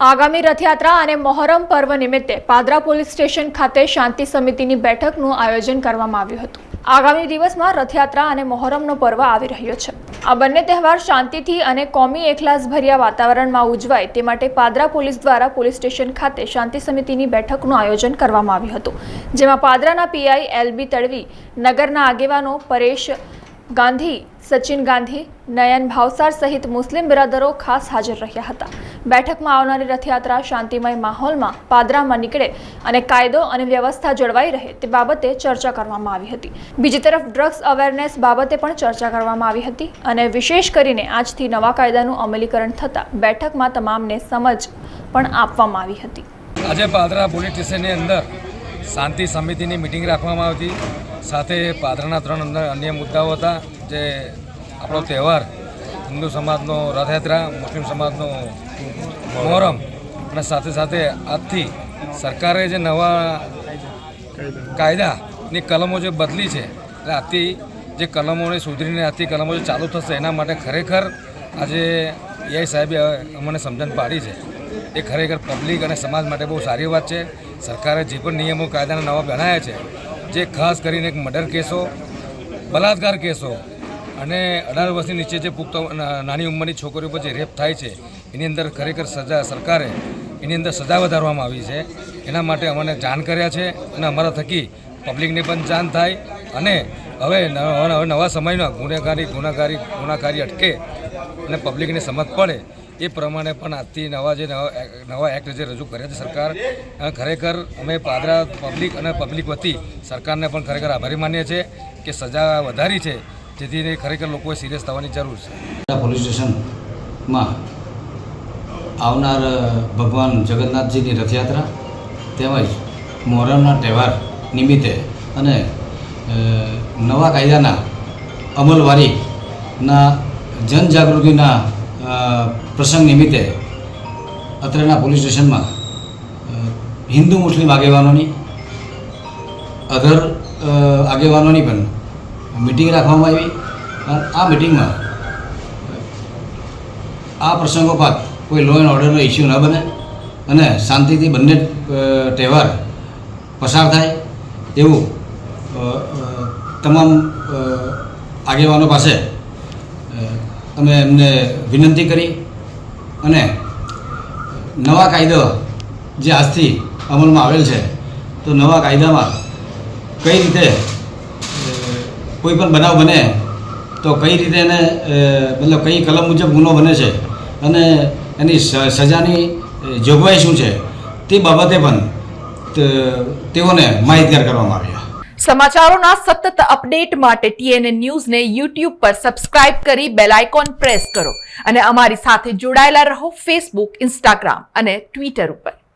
આગામી રથયાત્રા અને મોહરમ પર્વ નિમિત્તે પાદરા પોલીસ સ્ટેશન ખાતે શાંતિ સમિતિની બેઠકનું આયોજન કરવામાં આવ્યું હતું। આગામી દિવસમાં રથયાત્રા અને મોહરમનો પર્વ આવી રહ્યો છે। આ બંને તહેવાર શાંતિથી અને કોમી એકલાસભર્યા વાતાવરણમાં ઉજવાય તે માટે પાદરા પોલીસ દ્વારા પોલીસ સ્ટેશન ખાતે શાંતિ સમિતિની બેઠકનું આયોજન કરવામાં આવ્યું હતું, જેમાં પાદરાના પીઆઈ એલબી તડવી, નગરના આગેવાનો પરેશ ગાંધી, સચિન ગાંધી, નયન ભાવસાર સહિત મુસ્લિમ બિરાદરો ખાસ હાજર રહ્યા હતા। બેઠકમાં આવનારી રથયાત્રા શાંતિમય માહોલમાં પાદરામાં નીકળે અને કાયદો અને વ્યવસ્થા જળવાઈ રહે તે બાબતે ચર્ચા કરવામાં આવી હતી। બીજી તરફ ડ્રગ્સ અવેરનેસ બાબતે પણ ચર્ચા કરવામાં આવી હતી અને વિશેષ કરીને આજથી નવા કાયદાનું અમલીકરણ થતાં બેઠકમાં તમામને સમજ પણ આપવામાં આવી હતી। આજે પાદરા પોલીસ સ્ટેશનની અંદર શાંતિ સમિતિની મિટિંગ રાખવામાં આવી હતી। સાથે પાદરાના 3 અન્ય મુદ્દાઓ હતા, જે આપણો તહેવાર હિન્દુ સમાજનો રથયાત્રા, મુસ્લિમ સમાજનો મોહરમ અને સાથે સાથે આજથી સરકારે જે નવા કાયદાની કલમો જે બદલી છે, એટલે આજથી જે કલમોને સુધરીને આજથી કલમો જે ચાલુ થશે એના માટે ખરેખર આજે એઆઈ સાહેબે અમને સમજણ પાડી છે। એ ખરેખર પબ્લિક અને સમાજ માટે બહુ સારી વાત છે। સરકારે જે પણ નિયમો કાયદાના નવા બનાવ્યા છે, જે ખાસ કરીને મર્ડર કેસો, બલાત્કાર કેસો અને 18 વર્ષની નીચે જે પુખ્ત નાની ઉંમરની છોકરીઓ પર જે રેપ થાય છે એની અંદર ખરેખર સરકારે એની અંદર સજા વધારવામાં આવી છે। એના માટે અમને જાણ કર્યા છે અને અમારા થકી પબ્લિકને પણ જાણ થાય અને હવે નવા સમયમાં ગુનાકારી અટકે અને પબ્લિકને સમજ પડે એ પ્રમાણે પણ આજથી નવા એક્ટ જે રજૂ કર્યા છે સરકાર, ખરેખર અમે પાદરા પબ્લિક અને પબ્લિક વતી સરકારને પણ ખરેખર આભારી માનીએ છીએ કે સજા વધારી છે, જેથી ખરેખર લોકોએ સિરિયસ થવાની જરૂર છે। પોલીસ સ્ટેશનમાં આવનાર ભગવાન જગન્નાથજીની રથયાત્રા તેમજ મોહરમના તહેવાર નિમિત્તે અને નવા કાયદાના અમલવારીના જનજાગૃતિના પ્રસંગ નિમિત્તે અત્રેના પોલીસ સ્ટેશનમાં હિન્દુ મુસ્લિમ આગેવાનોની, અધર આગેવાનોની પણ મિટિંગ રાખવામાં આવી અને આ મિટિંગમાં આ પ્રસંગોપાત કોઈ લો એન્ડ ઓર્ડરનો ઇસ્યુ ન બને અને શાંતિથી બંને તહેવાર પસાર થાય એવું તમામ આગેવાનો પાસે અમે એમને વિનંતી કરી અને નવા કાયદો જે આજથી અમલમાં આવેલ છે તો નવા કાયદામાં કઈ રીતે કોઈ પણ બનાવ બને તો કઈ રીતે એને મતલબ કઈ કલમ મુજબ ગુનો બને છે અને એની સજાની જોગવાઈ શું છે તે બાબતે પણ તેઓને માહિતગાર કરવામાં આવ્યા। સમાચારોના સતત અપડેટ માટે TNN ન્યૂઝને YouTube પર સબસ્ક્રાઇબ કરી બેલ આઇકોન પ્રેસ કરો અને અમારી સાથે જોડાયેલા રહો Facebook, Instagram અને Twitter ઉપર।